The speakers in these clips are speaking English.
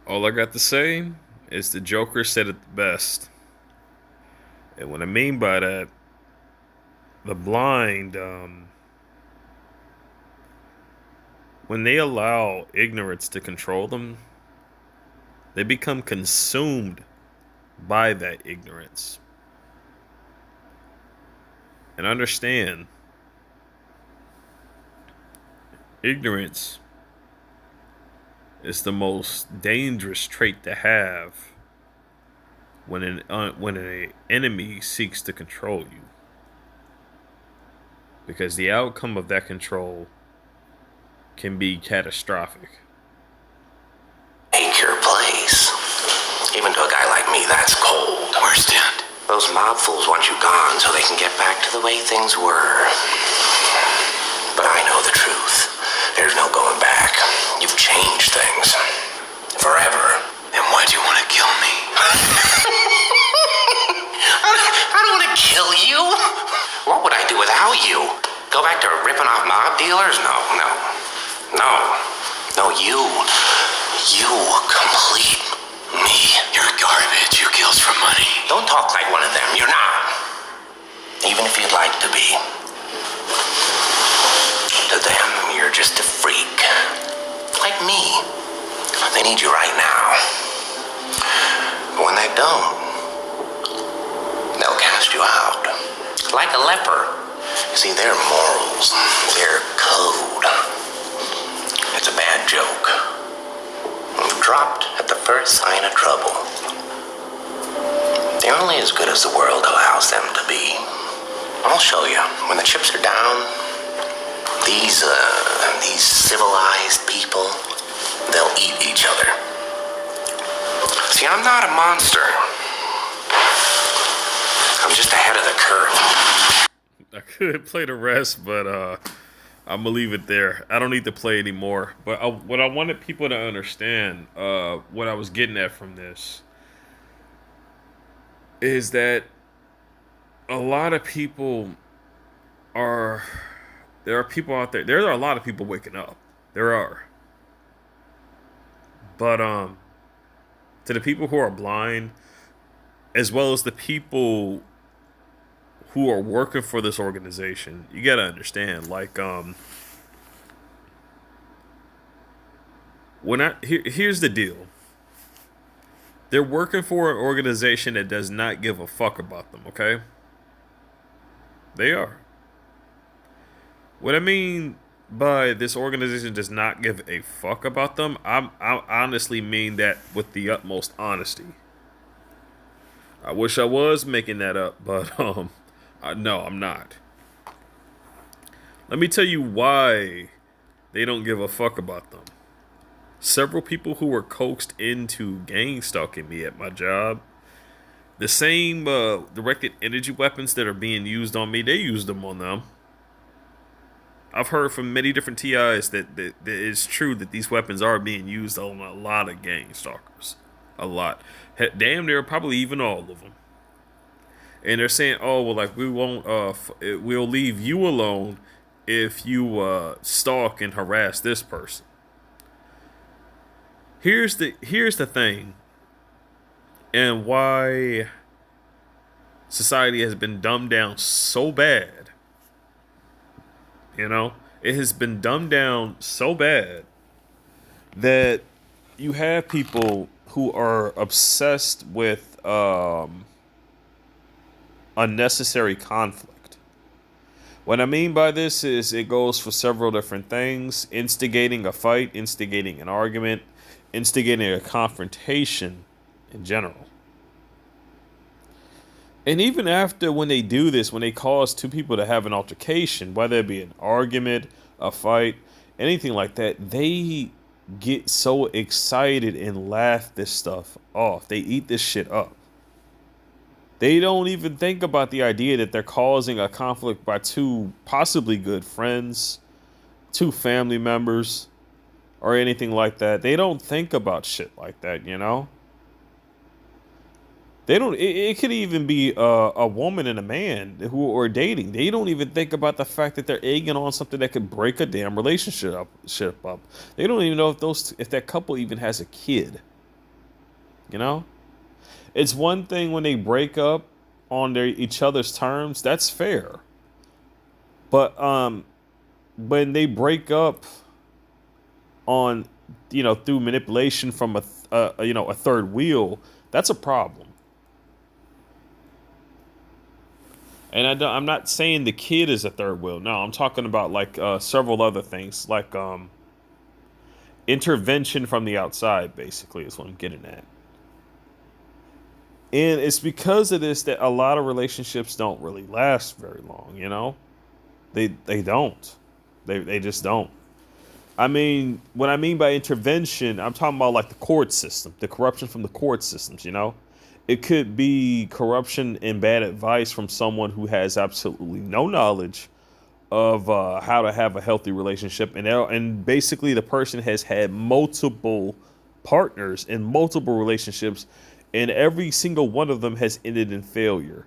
All I got to say is the Joker said it the best. And what I mean by that, the blind, when they allow ignorance to control them, they become consumed by that ignorance. And understand, ignorance is the most dangerous trait to have when an enemy seeks to control you, because the outcome of that control can be catastrophic. Take your place. Even to a guy like me, that's cold. Worst end. Those mob fools want you gone so they can get back to the way things were. But I know the truth. There's no going back. You've changed things. Forever. Then why'd you want to kill me? I don't want to kill you. What would I do without you? Go back to ripping off mob dealers? No. No, you complete me. You're garbage. You kills for money. Don't talk like one of them. You're not. Even if you'd like to be. To them, you're just a freak. Like me. They need you right now. But when they don't, they'll cast you out. Like a leper. You see, their morals, their code. It's a bad joke. Dropped at the first sign of trouble. They're only as good as the world allows them to be. I'll show you. When the chips are down, these civilized people, they'll eat each other. See, I'm not a monster. I'm just ahead of the curve. I could play the rest, but I'm gonna leave it there. I don't need to play anymore. But what I wanted people to understand, what I was getting at from this, is that a lot of people are. There are people out there. There are a lot of people waking up. There are. But to the people who are blind, as well as the people who are working for this organization, you gotta understand, like, here's the deal. They're working for an organization that does not give a fuck about them, okay? They are. What I mean by this organization does not give a fuck about them, I honestly mean that with the utmost honesty. I wish I was making that up, but no, I'm not. Let me tell you why they don't give a fuck about them. Several people who were coaxed into gang stalking me at my job, the same directed energy weapons that are being used on me, they used them on them. I've heard from many different TIs that it's true that these weapons are being used on a lot of gang stalkers. A lot. Damn near probably even all of them. And they're saying, oh, well, like, we won't, we'll leave you alone if you stalk and harass this person. Here's the thing, and why society has been dumbed down so bad. You know, it has been dumbed down so bad that you have people who are obsessed with unnecessary conflict. What I mean by this is it goes for several different things: instigating a fight, instigating an argument, instigating a confrontation in general. And even after, when they do this, when they cause two people to have an altercation, whether it be an argument, a fight, anything like that, they get so excited and laugh this stuff off. They eat this shit up. They don't even think about the idea that they're causing a conflict by two possibly good friends, two family members, or anything like that. They don't think about shit like that, you know? They don't. It could even be a woman and a man who are dating. They don't even think about the fact that they're egging on something that could break a damn relationship up. They don't even know if that couple even has a kid. You know, it's one thing when they break up on their each other's terms. That's fair. But when they break up on, through manipulation from a third wheel, that's a problem. And I'm not saying the kid is a third wheel. No, I'm talking about like several other things, like intervention from the outside. Basically, is what I'm getting at. And it's because of this that a lot of relationships don't really last very long. They don't. They just don't. I mean, what I mean by intervention, I'm talking about like the court system, the corruption from the court systems. It could be corruption and bad advice from someone who has absolutely no knowledge of how to have a healthy relationship, and basically the person has had multiple partners in multiple relationships, and every single one of them has ended in failure.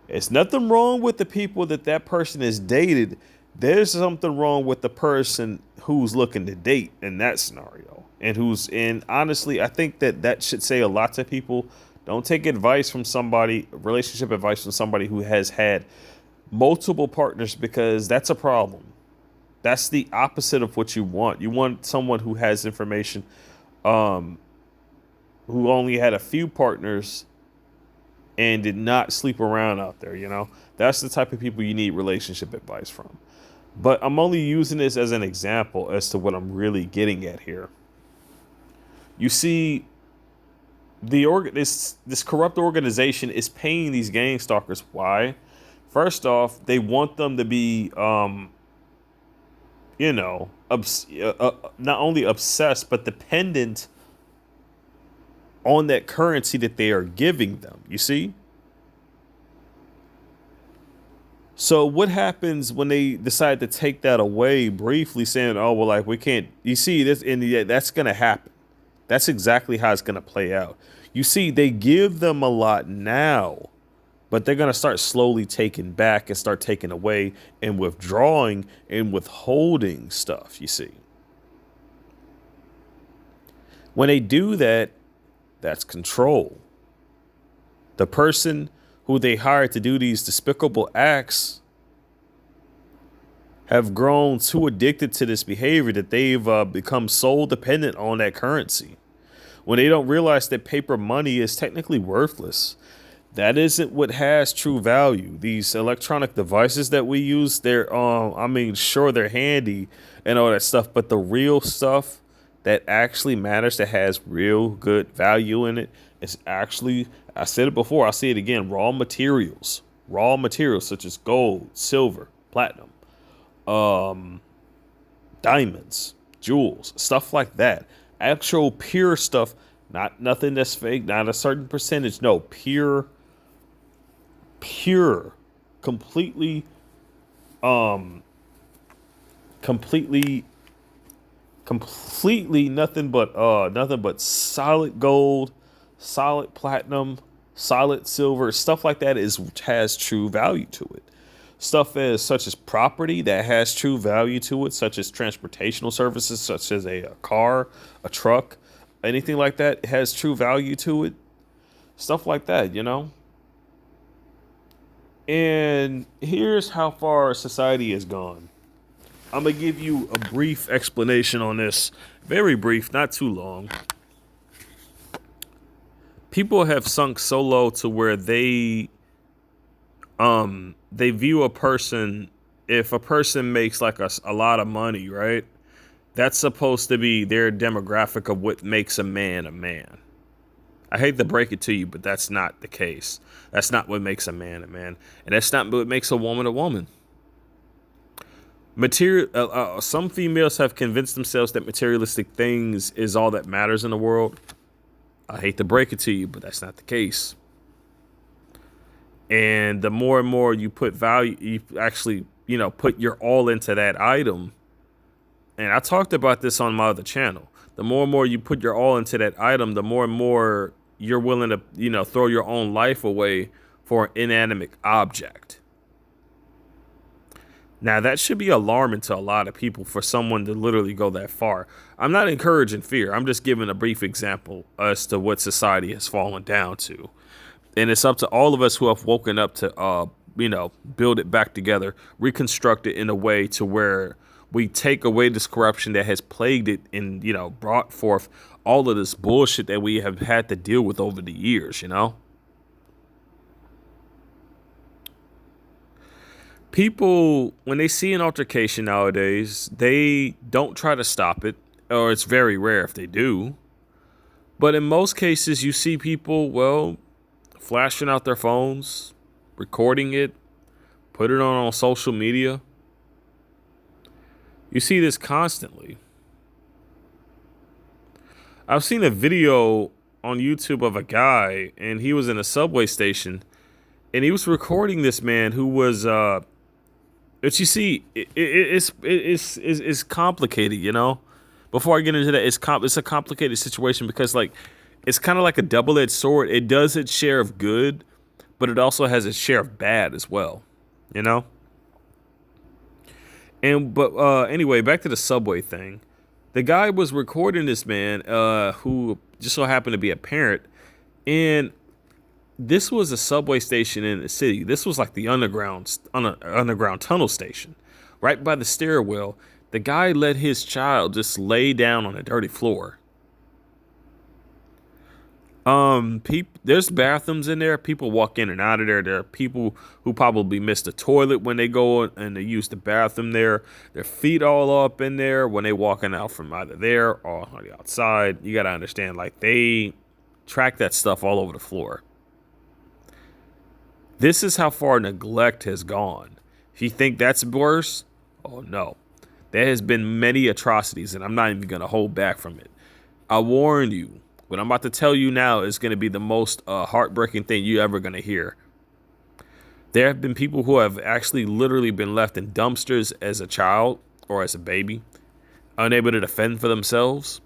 There's nothing wrong with the people that person has dated. There's something wrong with the person who's looking to date in that scenario, and honestly, I think that should say a lot to people. Don't take advice from somebody, relationship advice from somebody who has had multiple partners, because that's a problem. That's the opposite of what you want. You want someone who has information, who only had a few partners and did not sleep around out there. That's the type of people you need relationship advice from. But I'm only using this as an example as to what I'm really getting at here. You see, this corrupt organization is paying these gang stalkers. Why? First off, they want them to be, not only obsessed but dependent on that currency that they are giving them. You see? So what happens when they decide to take that away briefly, saying, "Oh, well, like we can't." You see this, and that's going to happen. That's exactly how it's going to play out. You see, they give them a lot now, but they're going to start slowly taking back and start taking away and withdrawing and withholding stuff. You see, when they do that, that's control. The person who they hired to do these despicable acts have grown too addicted to this behavior that they've become so dependent on that currency. When they don't realize that paper money is technically worthless, that isn't what has true value. These electronic devices that we use, sure, they're handy and all that stuff, but the real stuff that actually matters, that has real good value in it, is actually, I said it before, I'll say it again, raw materials such as gold, silver, platinum, diamonds, jewels, stuff like that. Actual pure stuff, not nothing that's fake, not a certain percentage. No, pure, completely, completely nothing but solid gold, solid platinum, solid silver, stuff like that has true value to it. Stuff such as property that has true value to it, such as transportational services, such as a car, a truck, anything like that has true value to it. Stuff like that. And here's how far society has gone. I'm going to give you a brief explanation on this. Very brief, not too long. People have sunk so low to where they view a person, if a person makes like a lot of money, right? That's supposed to be their demographic of what makes a man a man. I hate to break it to you, but that's not the case. That's not what makes a man a man. And that's not what makes a woman a woman. Some females have convinced themselves that materialistic things is all that matters in the world. I hate to break it to you, but that's not the case. And the more and more you put value, you actually, put your all into that item. And I talked about this on my other channel. The more and more you put your all into that item, the more and more you're willing to, throw your own life away for an inanimate object. Now, that should be alarming to a lot of people for someone to literally go that far. I'm not encouraging fear. I'm just giving a brief example as to what society has fallen down to. And it's up to all of us who have woken up to, build it back together, reconstruct it in a way to where we take away this corruption that has plagued it and, brought forth all of this bullshit that we have had to deal with over the years. People, when they see an altercation nowadays, they don't try to stop it, or it's very rare if they do. But in most cases, you see people, flashing out their phones, recording it, put it on social media. You see this constantly. I've seen a video on YouTube of a guy, and he was in a subway station, and he was recording this man who was, but you see, it's complicated, Before I get into that, it's a complicated situation because, it's kind of like a double-edged sword. It does its share of good, but it also has its share of bad as well, But anyway, back to the subway thing. The guy was recording this man, who just so happened to be a parent, and this was a subway station in the city. This was like the underground tunnel station, right by the stairwell. The guy let his child just lay down on a dirty floor. There's bathrooms in there. People walk in and out of there. There are people who probably miss the toilet when they go and they use the bathroom there. Their feet all up in there when they walking out from either there or on the outside. You got to understand, they track that stuff all over the floor. This is how far neglect has gone. If you think that's worse, oh no. There has been many atrocities, and I'm not even going to hold back from it. I warn you, what I'm about to tell you now is going to be the most heartbreaking thing you're ever going to hear. There have been people who have actually literally been left in dumpsters as a child or as a baby, unable to defend for themselves.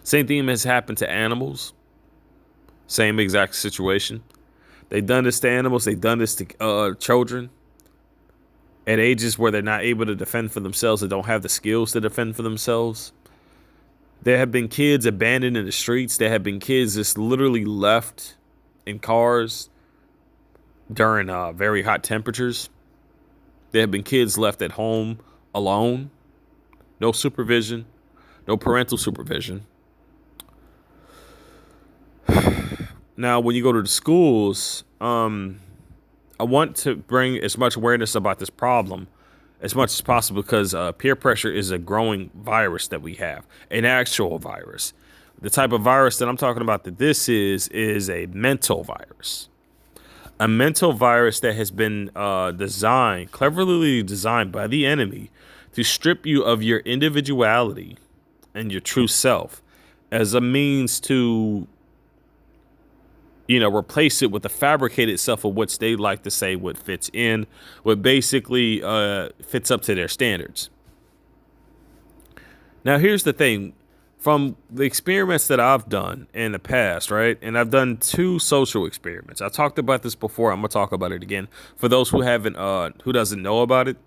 Same thing has happened to animals. Same exact situation. They've done this to animals. They've done this to children at ages where they're not able to defend for themselves. They don't have the skills to defend for themselves. There have been kids abandoned in the streets. There have been kids just literally left in cars during very hot temperatures. There have been kids left at home alone. No supervision. No parental supervision. Now, when you go to the schools, I want to bring as much awareness about this problem as much as possible because peer pressure is a growing virus that we have, an actual virus. The type of virus that I'm talking about that this is a mental virus. A mental virus that has been cleverly designed by the enemy to strip you of your individuality and your true self as a means to replace it with the fabricated self of which they like to say what fits in, what basically fits up to their standards. Now, here's the thing. From the experiments that I've done in the past, right? And I've done 2 social experiments. I talked about this before. I'm going to talk about it again for those who doesn't know about it.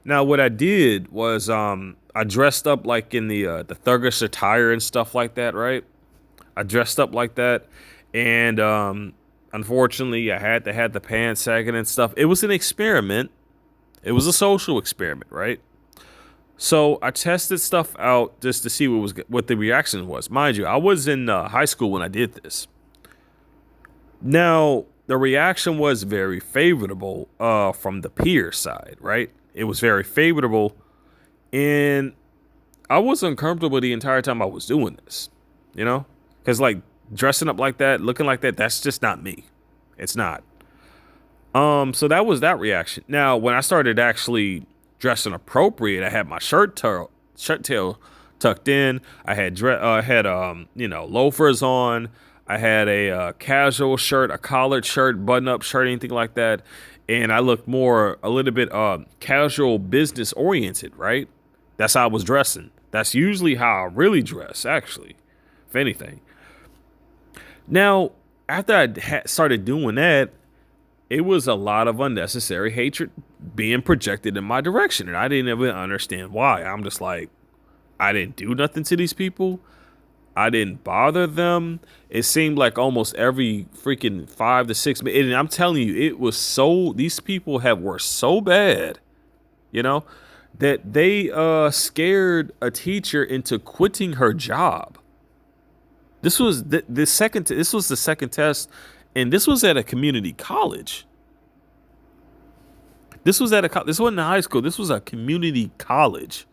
Now, what I did was I dressed up like in the thuggish attire and stuff like that, right? I dressed up like that. And unfortunately, I had to have the pants sagging and stuff. It was an experiment. It was a social experiment, right? So I tested stuff out just to see what the reaction was. Mind you, I was in high school when I did this. Now, the reaction was very favorable from the peer side, right? It was very favorable. And I was uncomfortable the entire time I was doing this, Because, dressing up like that, looking like that, that's just not me. It's not. So that was that reaction. Now, when I started actually dressing appropriate, I had my shirt tail tucked in. I had loafers on. I had a casual shirt, a collared shirt, button-up shirt, anything like that. And I looked a little bit casual, business oriented, right? That's how I was dressing. That's usually how I really dress, actually, if anything. Now, after I started doing that, it was a lot of unnecessary hatred being projected in my direction. And I didn't even understand why. I'm just like, I didn't do nothing to these people. I didn't bother them. It seemed like almost every freaking 5 to 6 minutes. And I'm telling you, it was so, these people were so bad, you know, that they scared a teacher into quitting her job. This was the second test, and this was at a community college. This wasn't a high school. This was a community college.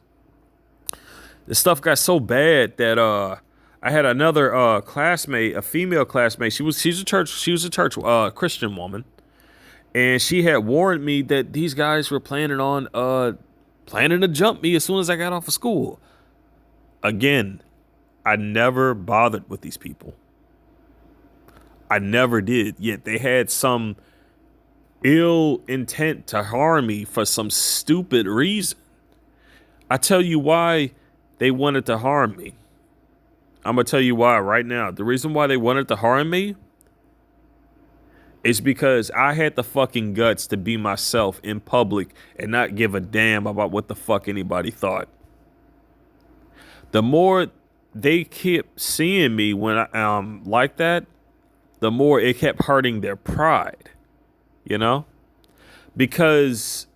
This stuff got so bad that I had another classmate, a female classmate. She was a church Christian woman, and she had warned me that these guys were planning to jump me as soon as I got off of school. Again, I never bothered with these people. I never did. Yet they had some ill intent to harm me for some stupid reason. I tell you why they wanted to harm me. I'm going to tell you why right now. The reason why they wanted to harm me is because I had the fucking guts to be myself in public and not give a damn about what the fuck anybody thought. The more they kept seeing me when I like that, the more it kept hurting their pride, you know, because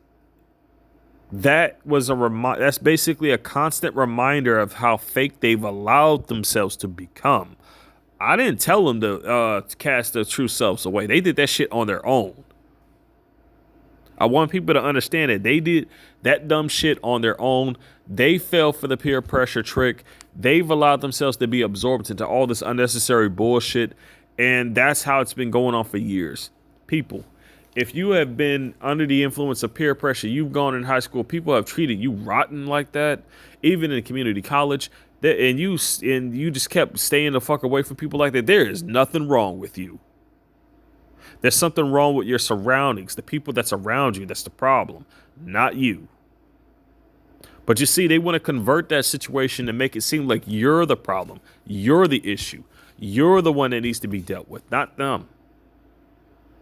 that was that's basically a constant reminder of how fake they've allowed themselves to become. I didn't tell them to cast their true selves away. They did that shit on their own. I want people to understand that they did that dumb shit on their own. They fell for the peer pressure trick. They've allowed themselves to be absorbed into all this unnecessary bullshit. And that's how it's been going on for years. People, if you have been under the influence of peer pressure, you've gone in high school, people have treated you rotten like that, even in community college, and you just kept staying the fuck away from people like that, there is nothing wrong with you. There's something wrong with your surroundings, the people that's around you. That's the problem, not you. But you see, they want to convert that situation and make it seem like you're the problem. You're the issue. You're the one that needs to be dealt with, not them.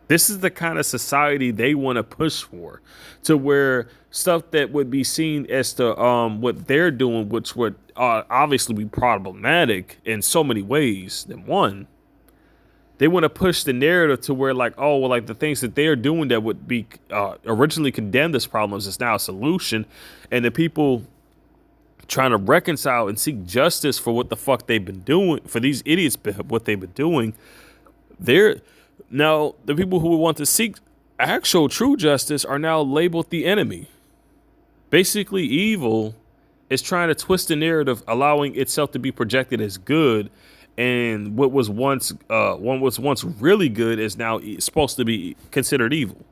This is the kind of society they want to push for, to where stuff that would be seen as to what they're doing, which would obviously be problematic in so many ways. Than one, they want to push the narrative to where like, oh, well, like the things that they're doing that would be originally condemned as problems is now a solution. And the people trying to reconcile and seek justice for what the fuck they've been doing, for these idiots, what they've been doing. Now, the people who want to seek actual true justice are now labeled the enemy. Basically, evil is trying to twist the narrative, allowing itself to be projected as good. And what was once really good is now supposed to be considered evil.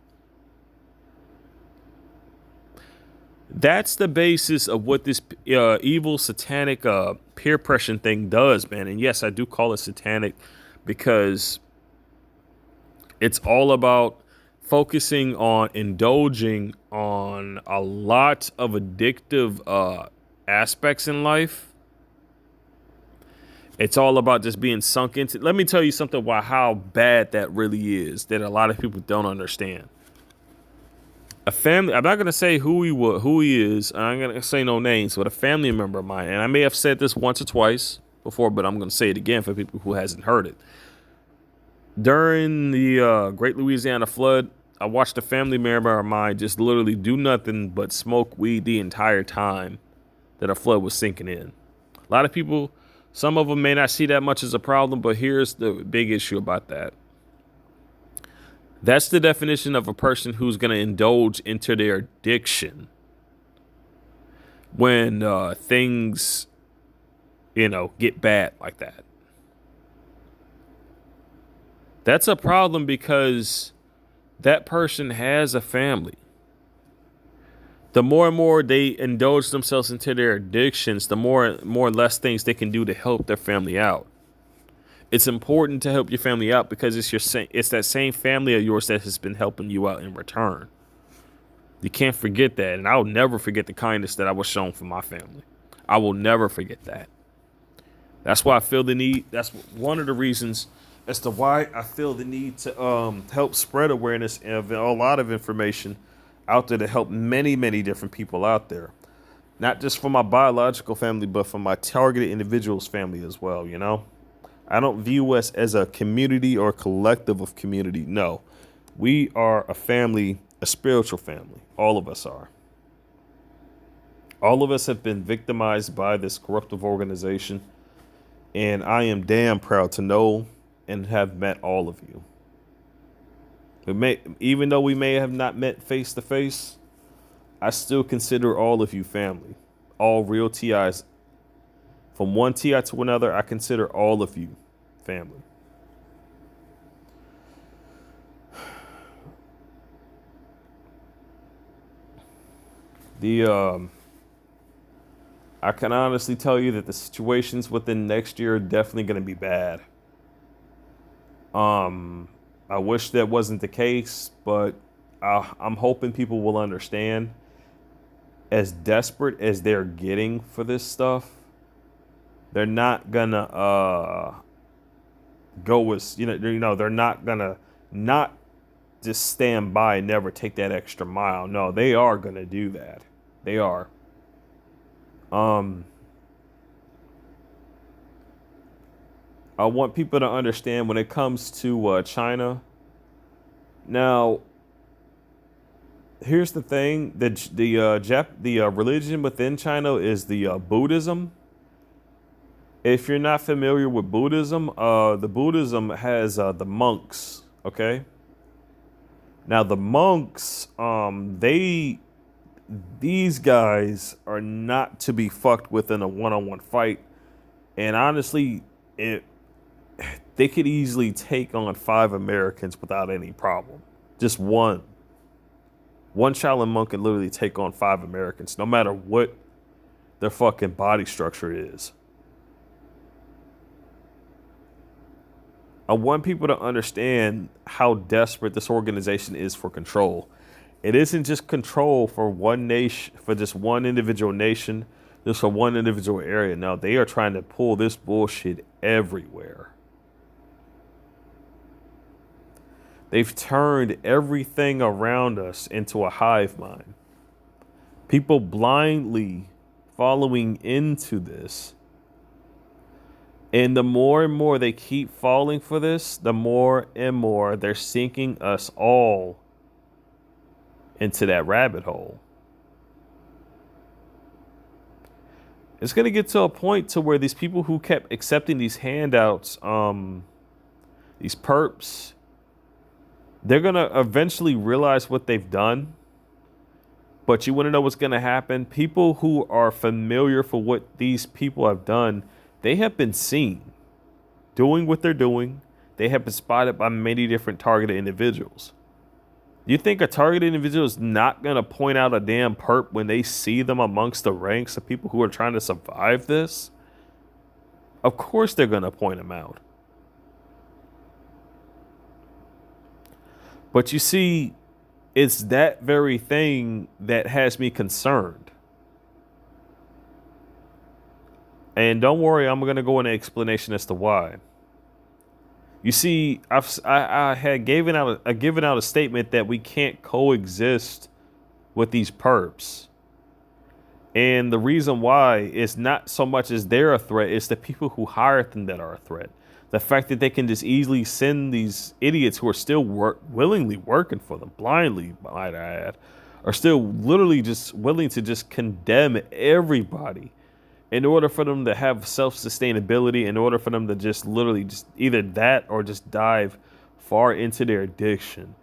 That's the basis of what this evil satanic peer pressure thing does, man. And yes, I do call it satanic because it's all about focusing on indulging on a lot of addictive aspects in life. It's all about just being sunk into. Let me tell you something about how bad that really is, that a lot of people don't understand. A family, I'm not going to say who he is. I'm going to say no names, but a family member of mine, and I may have said this once or twice before, but I'm going to say it again for people who hasn't heard it. During the Great Louisiana Flood, I watched a family member of mine just literally do nothing but smoke weed the entire time that a flood was sinking in. A lot of people, some of them may not see that much as a problem, but here's the big issue about that. That's the definition of a person who's going to indulge into their addiction when things, get bad like that. That's a problem because that person has a family. The more and more they indulge themselves into their addictions, the more and less things they can do to help their family out. It's important to help your family out because it's that same family of yours that has been helping you out in return. You can't forget that. And I'll never forget the kindness that I was shown from my family. I will never forget that. That's why I feel the need. That's one of the reasons as to why I feel the need to help spread awareness of a lot of information out there to help many, many different people out there. Not just for my biological family, but for my targeted individuals' family as well, you know? I don't view us as a community or a collective of community. No, we are a family, a spiritual family. All of us are. All of us have been victimized by this corruptive organization. And I am damn proud to know and have met all of you. Even though we may have not met face to face, I still consider all of you family. All real TIs. From one TI to another, I consider all of you family. I can honestly tell you that the situations within next year are definitely going to be bad. I wish that wasn't the case, but I'm hoping people will understand. As desperate as they're getting for this stuff, they're not gonna go as they're not gonna not just stand by and never take that extra mile. No, they are gonna do that. They are. I want people to understand when it comes to China. Now, here's the thing: the religion within China is the Buddhism. If you're not familiar with Buddhism, the Buddhism has the monks. Okay. Now the monks, these guys are not to be fucked with in a one-on-one fight, and honestly, they could easily take on 5 Americans without any problem. Just one. One Shaolin monk can literally take on 5 Americans, no matter what their fucking body structure is. I want people to understand how desperate this organization is for control. It isn't just control for one nation, for just one individual nation, just for one individual area. No, they are trying to pull this bullshit everywhere. They've turned everything around us into a hive mind. People blindly following into this. And the more and more they keep falling for this, the more and more they're sinking us all into that rabbit hole. It's going to get to a point to where these people who kept accepting these handouts, these perps, they're going to eventually realize what they've done. But you want to know what's going to happen? People who are familiar for what these people have done, they have been seen doing what they're doing. They have been spotted by many different targeted individuals. You think a targeted individual is not going to point out a damn perp when they see them amongst the ranks of people who are trying to survive this? Of course they're going to point them out. But you see, it's that very thing that has me concerned. And don't worry, I'm going to go into explanation as to why. You see, I had given out a statement that we can't coexist with these perps. And the reason why is not so much as they're a threat, it's the people who hire them that are a threat. The fact that they can just easily send these idiots who are still willingly working for them, blindly, might I add, are still literally just willing to just condemn everybody in order for them to have self-sustainability, in order for them to just literally just either that or just dive far into their addiction.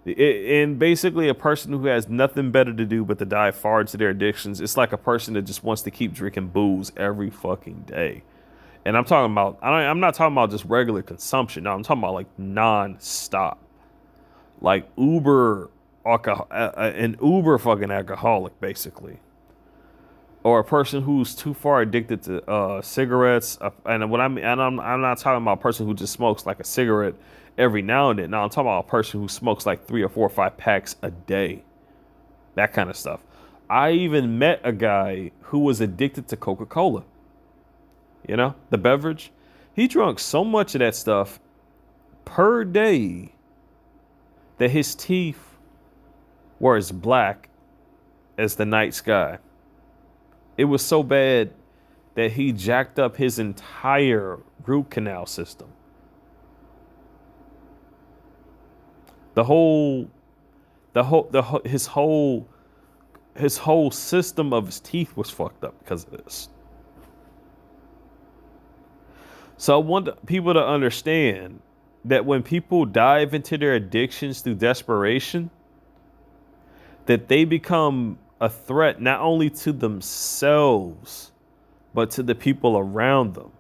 And basically a person who has nothing better to do but to dive far into their addictions, it's like a person that just wants to keep drinking booze every fucking day. And I'm talking about, I'm not talking about just regular consumption. No, I'm talking about like non-stop. Like an uber fucking alcoholic, basically. Or a person who's too far addicted to cigarettes. And what I mean, and I'm not talking about a person who just smokes like a cigarette every now and then. No, I'm talking about a person who smokes like 3 or 4 or 5 packs a day. That kind of stuff. I even met a guy who was addicted to Coca-Cola. You know, the beverage. He drank so much of that stuff per day that his teeth were as black as the night sky. It was so bad that he jacked up his entire root canal system. His whole system of his teeth was fucked up because of this. So I want people to understand that when people dive into their addictions through desperation, that they become a threat not only to themselves, but to the people around them.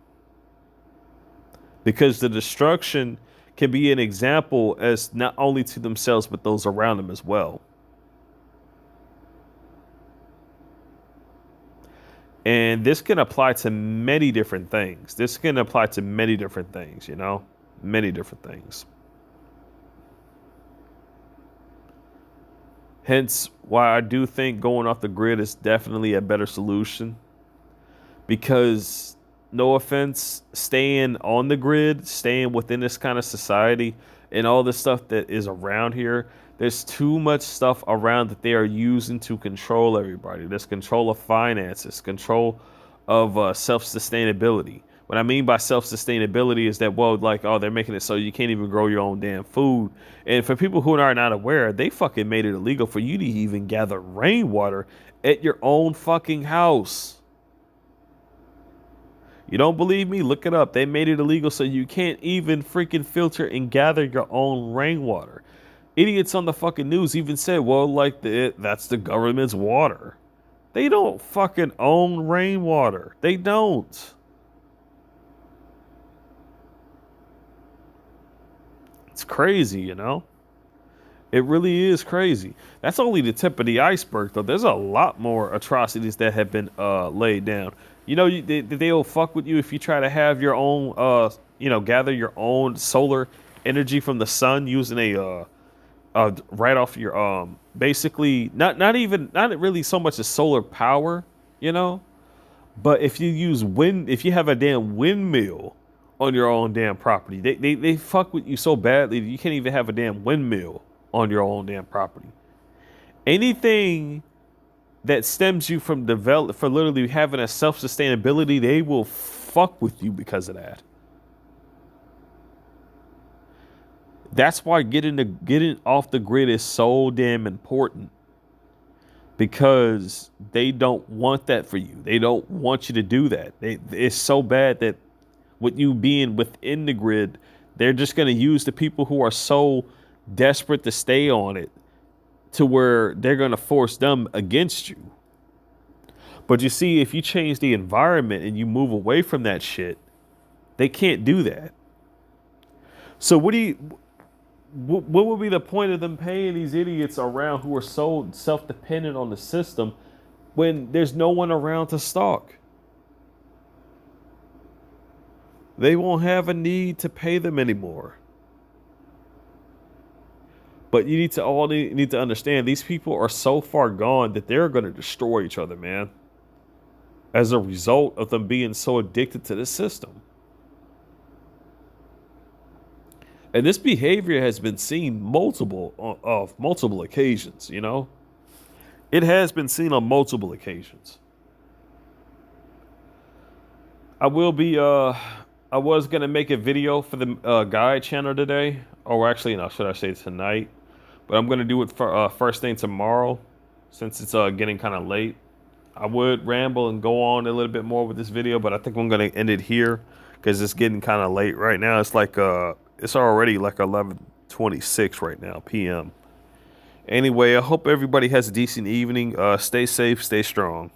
Because the destruction can be an example as not only to themselves, but those around them as well. And this can apply to many different things. Many different things. Hence why I do think going off the grid is definitely a better solution. Because, no offense, staying on the grid, staying within this kind of society and all the stuff that is around here, there's too much stuff around that they are using to control everybody. There's control of finances, control of self-sustainability. What I mean by self-sustainability is that, well, like, oh, they're making it so you can't even grow your own damn food. And for people who are not aware, they fucking made it illegal for you to even gather rainwater at your own fucking house. You don't believe me? Look it up. They made it illegal so you can't even freaking filter and gather your own rainwater. Idiots on the fucking news even said, well, like, that's the government's water. They don't fucking own rainwater. They don't. It's crazy, you know? It really is crazy. That's only the tip of the iceberg, though. There's a lot more atrocities that have been laid down. You know, they'll fuck with you if you try to have your own, gather your own solar energy from the sun using right off your, basically, not really so much as solar power, you know? But if you use if you have a damn windmill on your own damn property, they fuck with you so badly that you can't even have a damn windmill on your own damn property. Anything that stems you from for literally having a self-sustainability, they will fuck with you because of that. That's why getting off the grid is so damn important. Because they don't want that for you. They don't want you to do that. It's so bad that with you being within the grid, they're just going to use the people who are so desperate to stay on it to where they're going to force them against you. But you see, if you change the environment and you move away from that shit, they can't do that. So what would be the point of them paying these idiots around who are so self-dependent on the system when there's no one around to stalk? They won't have a need to pay them anymore. But you need to understand, these people are so far gone that they're going to destroy each other, man. As a result of them being so addicted to the system. And this behavior has been seen multiple occasions, you know? It has been seen on multiple occasions. I was going to make a video for the guide channel today. Or actually, no, should I say tonight? But I'm going to do it for first thing tomorrow, since it's getting kind of late. I would ramble and go on a little bit more with this video, but I think I'm going to end it here because it's getting kind of late right now. It's like it's already like 11:26 right now, p.m. Anyway, I hope everybody has a decent evening. Stay safe, stay strong.